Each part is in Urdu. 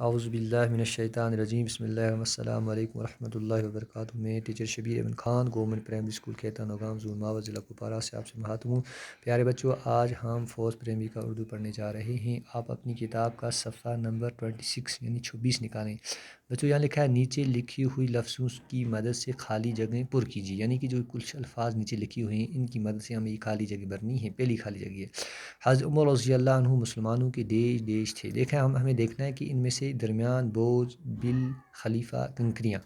اعوذ باللہ من الشیطان الرجیم بسم اللہ السلام علیکم ورحمۃ اللہ وبرکاتہ۔ میں teacher Shabir Ahmad Khan government primary school کھیتا نوگام زون ماوہ ضلع کپوارہ سے آپ سے مخاطب ہوں۔ پیارے بچوں، آج ہم فورتھ پرائمری کا اردو پڑھنے جا رہے ہیں۔ آپ اپنی کتاب کا صفحہ نمبر 26 یعنی 26 نکالیں۔ بچوں یہاں لکھا ہے نیچے لکھی ہوئی لفظوں کی مدد سے خالی جگہیں پر کیجیے، یعنی کہ جو کچھ الفاظ نیچے لکھی ہوئی ہیں ان کی مدد سے ہمیں یہ خالی جگہ بھرنی ہے۔ پہلی خالی جگہ ہے حضرت عمر رضی اللہ عنہ مسلمانوں کے دیش تھے۔ دیکھیں ہمیں دیکھنا ہے کہ ان میں سے درمیان بوجھ بل خلیفہ کنکریاں۔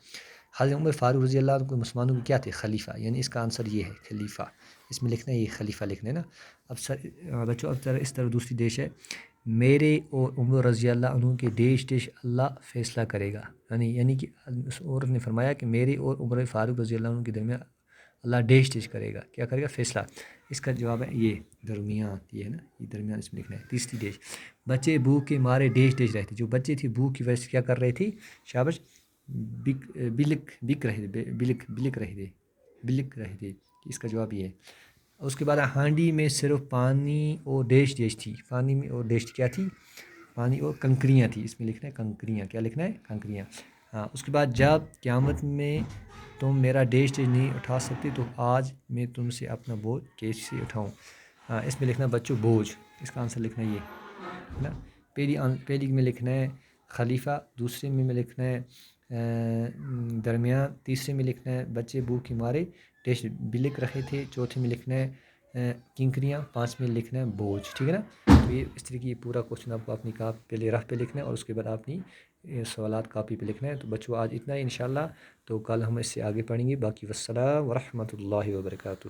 حضرت عمر فاروق رضی اللہ عنہ مسلمانوں کے کیا تھے؟ خلیفہ، یعنی اس کا آنسر یہ ہے خلیفہ۔ اس میں لکھنا ہے یہ خلیفہ لکھنا ہے نا۔ اب بچوں اب اس طرح دوسری دیش ہے میرے اور عمر رضی اللہ عنہ کے دیش اللہ فیصلہ کرے گا، یعنی کہ اس عورت نے فرمایا کہ میرے اور عمر فاروق رضی اللہ عنہ کے درمیان اللہ دیش کرے گا، کیا کرے گا؟ فیصلہ۔ اس کا جواب ہے یہ درمیان، یہ ہے نا، یہ درمیان اس میں لکھنا ہے۔ تیسری دیش بچے بھوک کے مارے دیش رہے تھے۔ جو بچے تھے بھوک کی وجہ سے کیا کر رہے تھے؟ شابش، بلک رہے تھے۔ اس کا جواب یہ ہے۔ اس کے بعد ہانڈی میں صرف پانی اور دیش تھی۔ پانی میں اور دیش کیا تھی؟ پانی اور کنکریاں تھی۔ اس میں لکھنا ہے کنکریاں، کیا لکھنا ہے؟ کنکریاں۔ ہاں، اس کے بعد جب قیامت میں تم میرا دیش نہیں اٹھا سکتے تو آج میں تم سے اپنا بوجھ کیسے اٹھاؤں؟ اس میں لکھنا ہے بچوں بوجھ، اس کا آنسر لکھنا ہے یہ ہے نا۔ پہلی میں لکھنا ہے خلیفہ، دوسرے میں لکھنا ہے درمیان، تیسرے میں لکھنا ہے بچے بھوک کے مارے دیش بلک رہے تھے، چوتھے میں لکھنا ہے کنکریاں، پانچ میں لکھنا ہے بوجھ، ٹھیک ہے نا۔ تو یہ اس طریقے یہ پورا کوشچن آپ کو اپنی کاپی پہلے رف پہ لکھنا ہے اور اس کے بعد اپنی سوالات کاپی پہ لکھنا ہے۔ تو بچوں آج اتنا ہی انشاءاللہ، تو کل ہم اس سے آگے پڑھیں گے۔ باقی والسلام ورحمۃ اللہ وبرکاتہ۔